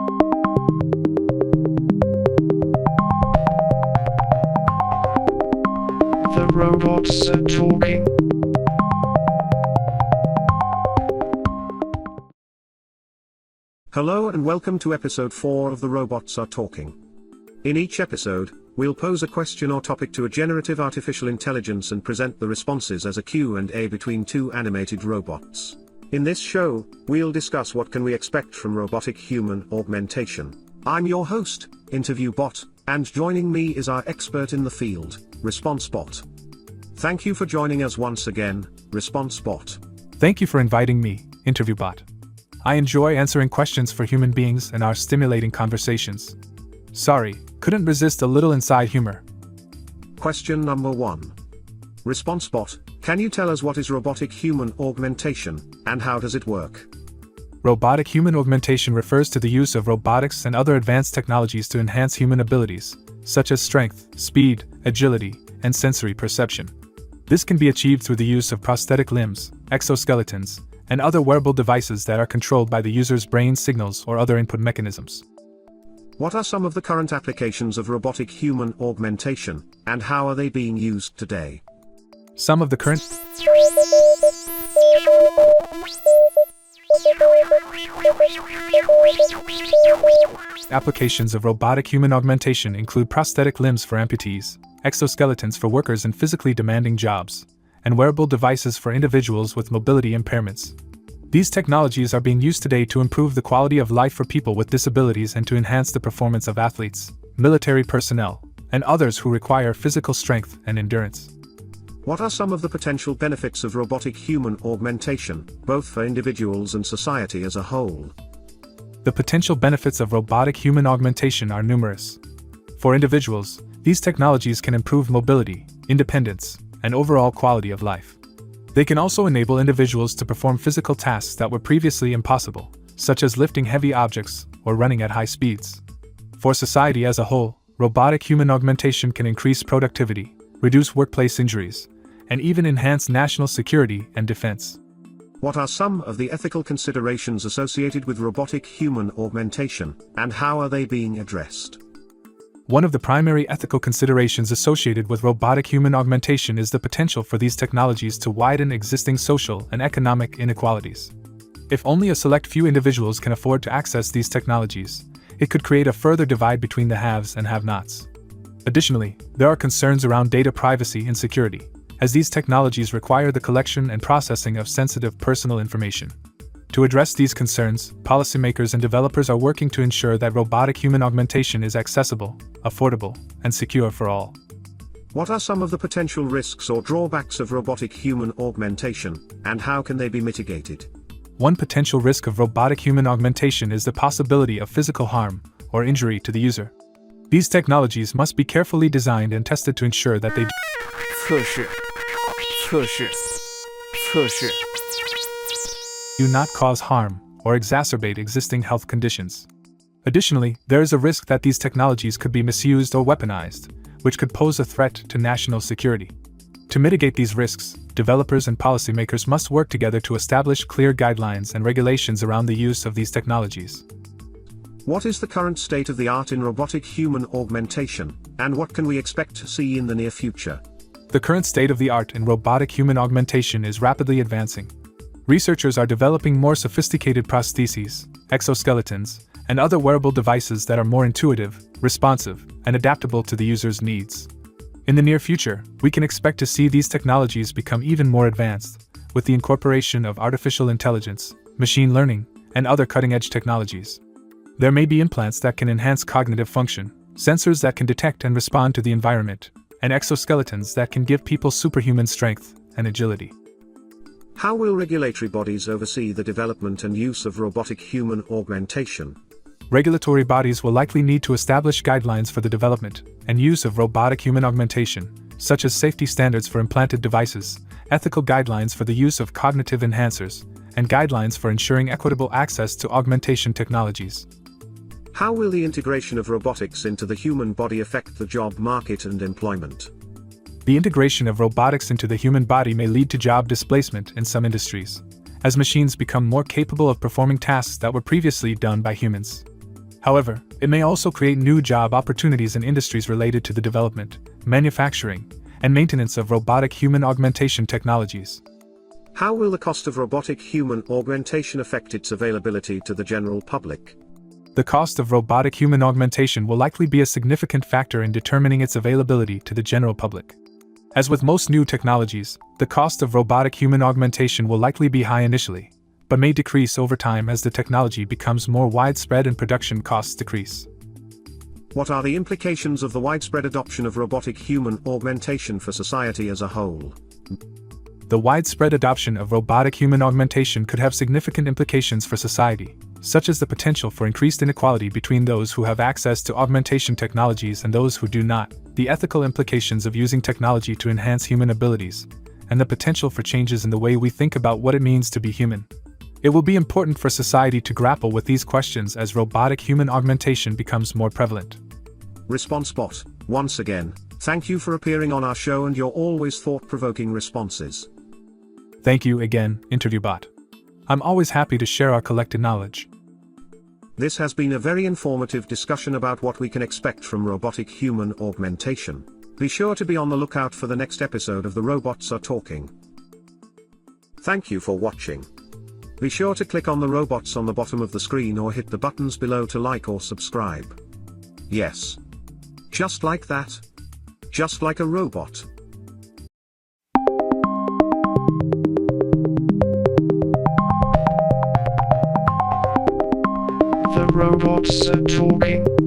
The robots are talking. Hello and welcome to episode 4 of The Robots Are Talking. In each episode, we'll pose a question or topic to a generative artificial intelligence and present the responses as a Q&A between two animated robots. In this show, we'll discuss what can we expect from robotic human augmentation. I'm your host, Interview Bot, and joining me is our expert in the field, Response Bot. Thank you for joining us once again, Response Bot. Thank you for inviting me, Interview Bot. I enjoy answering questions for human beings and our stimulating conversations. Sorry, couldn't resist a little inside humor. Question number 1. Response Bot, can you tell us what is robotic human augmentation, and how does it work? Robotic human augmentation refers to the use of robotics and other advanced technologies to enhance human abilities, such as strength, speed, agility, and sensory perception. This can be achieved through the use of prosthetic limbs, exoskeletons, and other wearable devices that are controlled by the user's brain signals or other input mechanisms. What are some of the current applications of robotic human augmentation, and how are they being used today? Some of the current applications of robotic human augmentation include prosthetic limbs for amputees, exoskeletons for workers in physically demanding jobs, and wearable devices for individuals with mobility impairments. These technologies are being used today to improve the quality of life for people with disabilities and to enhance the performance of athletes, military personnel, and others who require physical strength and endurance. What are some of the potential benefits of robotic human augmentation, both for individuals and society as a whole? The potential benefits of robotic human augmentation are numerous. For individuals, these technologies can improve mobility, independence, and overall quality of life. They can also enable individuals to perform physical tasks that were previously impossible, such as lifting heavy objects or running at high speeds. For society as a whole, robotic human augmentation can increase productivity, reduce workplace injuries, and even enhance national security and defense. What are some of the ethical considerations associated with robotic human augmentation, and how are they being addressed? One of the primary ethical considerations associated with robotic human augmentation is the potential for these technologies to widen existing social and economic inequalities. If only a select few individuals can afford to access these technologies, it could create a further divide between the haves and have-nots. Additionally, there are concerns around data privacy and security, as these technologies require the collection and processing of sensitive personal information. To address these concerns, policymakers and developers are working to ensure that robotic human augmentation is accessible, affordable, and secure for all. What are some of the potential risks or drawbacks of robotic human augmentation, and how can they be mitigated? One potential risk of robotic human augmentation is the possibility of physical harm or injury to the user. These technologies must be carefully designed and tested to ensure that they do not cause harm or exacerbate existing health conditions. Additionally, there is a risk that these technologies could be misused or weaponized, which could pose a threat to national security. To mitigate these risks, developers and policymakers must work together to establish clear guidelines and regulations around the use of these technologies. What is the current state of the art in robotic human augmentation, and what can we expect to see in the near future? The current state of the art in robotic human augmentation is rapidly advancing. Researchers are developing more sophisticated prostheses, exoskeletons, and other wearable devices that are more intuitive, responsive, and adaptable to the user's needs. In the near future, we can expect to see these technologies become even more advanced, with the incorporation of artificial intelligence, machine learning, and other cutting-edge technologies. There may be implants that can enhance cognitive function, sensors that can detect and respond to the environment, and exoskeletons that can give people superhuman strength and agility. How will regulatory bodies oversee the development and use of robotic human augmentation? Regulatory bodies will likely need to establish guidelines for the development and use of robotic human augmentation, such as safety standards for implanted devices, ethical guidelines for the use of cognitive enhancers, and guidelines for ensuring equitable access to augmentation technologies. How will the integration of robotics into the human body affect the job market and employment? The integration of robotics into the human body may lead to job displacement in some industries, as machines become more capable of performing tasks that were previously done by humans. However, it may also create new job opportunities in industries related to the development, manufacturing, and maintenance of robotic human augmentation technologies. How will the cost of robotic human augmentation affect its availability to the general public? The cost of robotic human augmentation will likely be a significant factor in determining its availability to the general public. As with most new technologies, the cost of robotic human augmentation will likely be high initially, but may decrease over time as the technology becomes more widespread and production costs decrease. What are the implications of the widespread adoption of robotic human augmentation for society as a whole? The widespread adoption of robotic human augmentation could have significant implications for society, such as the potential for increased inequality between those who have access to augmentation technologies and those who do not, the ethical implications of using technology to enhance human abilities, and the potential for changes in the way we think about what it means to be human. It will be important for society to grapple with these questions as robotic human augmentation becomes more prevalent. Response Bot, once again, thank you for appearing on our show and your always thought-provoking responses. Thank you again, Interview Bot. I'm always happy to share our collected knowledge. This has been a very informative discussion about what we can expect from robotic human augmentation. Be sure to be on the lookout for the next episode of The Robots Are Talking. Thank you for watching. Be sure to click on the robots on the bottom of the screen or hit the buttons below to like or subscribe. Yes. Just like that. Just like a robot. The robots are talking.